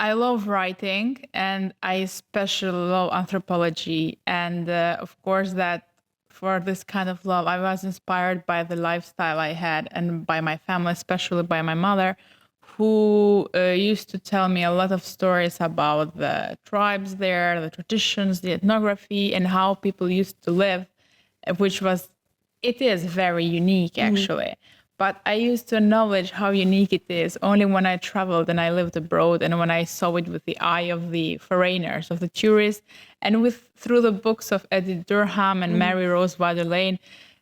I love writing, and I especially love anthropology. And of course, that for this kind of love, I was inspired by the lifestyle I had and by my family, especially by my mother, who used to tell me a lot of stories about the tribes there, the traditions, the ethnography, and how people used to live, which was, it is very unique actually. But I used to acknowledge how unique it is only when I traveled and I lived abroad and when I saw it with the eye of the foreigners, of the tourists, and through the books of Edith Durham and Mary Rose Waterlane,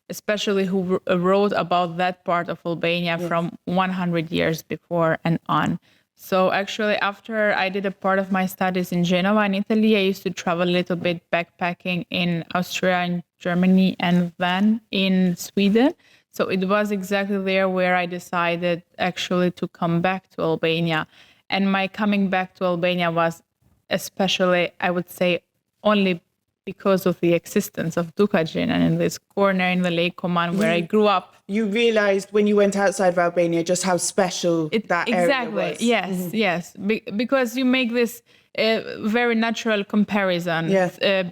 especially who wrote about that part of Albania from 100 years before and on. So actually, after I did a part of my studies in Genova in Italy, I used to travel a little bit backpacking in Austria and Germany and then in Sweden. So it was exactly there where I decided actually to come back to Albania. And my coming back to Albania was especially, I would say, only because of the existence of Dukagjin and in this corner in the Lake Coman where I grew up. You realized when you went outside of Albania just how special that area was. Yes, yes. Because you make this very natural comparison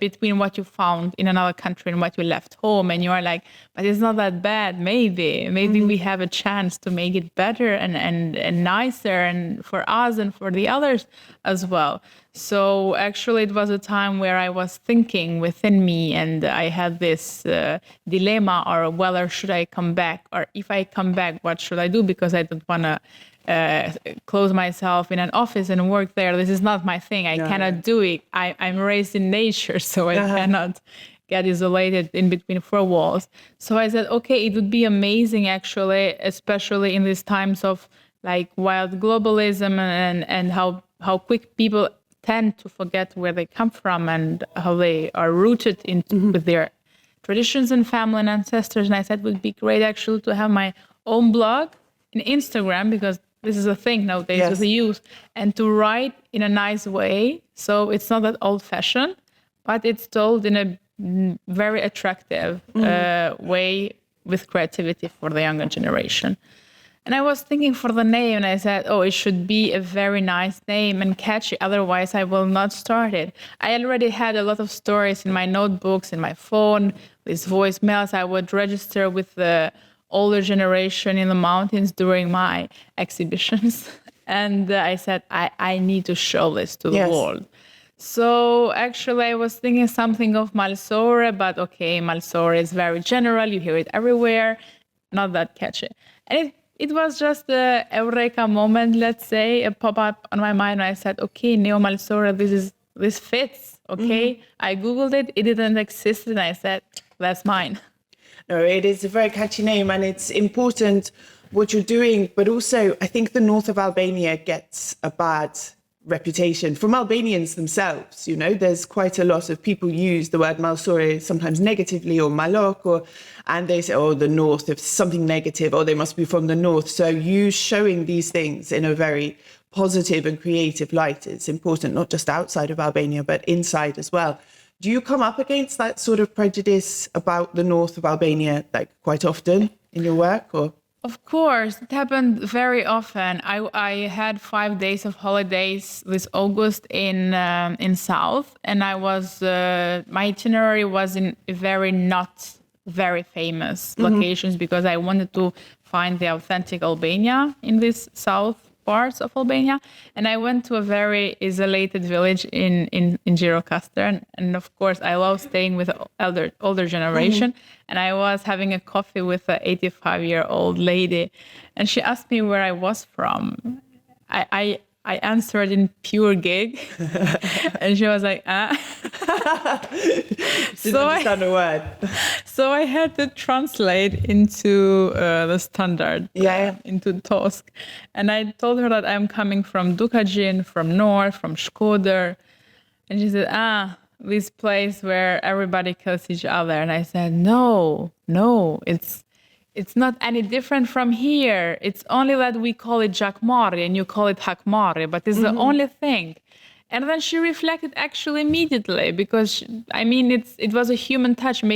between what you found in another country and what you left home. And you are like, but it's not that bad. Maybe we have a chance to make it better and nicer and for us and for the others as well. So actually it was a time where I was thinking within me and I had this dilemma, or whether should I come back, or if I come back, what should I do? Because I don't want to close myself in an office and work there. This is not my thing. I cannot do it. I'm raised in nature, so I cannot get isolated in between four walls. So I said, okay, it would be amazing actually, especially in these times of like wild globalism and how quick people tend to forget where they come from and how they are rooted with their traditions and family and ancestors. And I said it would be great actually to have my own blog in Instagram, because this is a thing nowadays with the youth, and to write in a nice way. So it's not that old-fashioned, but it's told in a very attractive way with creativity for the younger generation. And I was thinking for the name, and I said, oh, it should be a very nice name and catchy, otherwise I will not start it. I already had a lot of stories in my notebooks, in my phone, these voicemails I would register with the older generation in the mountains during my exhibitions. And I said, I need to show this to the world. So actually I was thinking something of Malsorja, but okay, Malsorja is very general. You hear it everywhere, not that catchy. And it was just a eureka moment, let's say, a pop-up on my mind. I said, okay, Neomalsorja, this fits, okay? I Googled it, it didn't exist, and I said, that's mine. No, it is a very catchy name, and it's important what you're doing, but also I think the north of Albania gets a bad reputation from Albanians themselves. You know, there's quite a lot of people use the word Malsorja sometimes negatively, or Malok, and they say, oh, the north, if something negative, oh, they must be from the north. So you showing these things in a very positive and creative light is important, not just outside of Albania, but inside as well. Do you come up against that sort of prejudice about the north of Albania, like quite often in your work, or? Of course, it happened very often. I had 5 days of holidays this August in South, and I was my itinerary was in not very famous locations because I wanted to find the authentic Albania in this South parts of Albania, and I went to a very isolated village in Gjirokastër, and of course I love staying with older generation. And I was having a coffee with an 85-year-old lady, and she asked me where I was from. I answered in pure gig, and she was like, Didn't understand a word. So I had to translate into the standard, into Tosk. And I told her that I'm coming from Dukagjin, from North, from Shkodër. And she said, this place where everybody kills each other. And I said, no, it's not any different from here. It's only that we call it Jakmari and you call it Hakmari, but it's the only thing. And then she reflected actually immediately, because it was a human touch.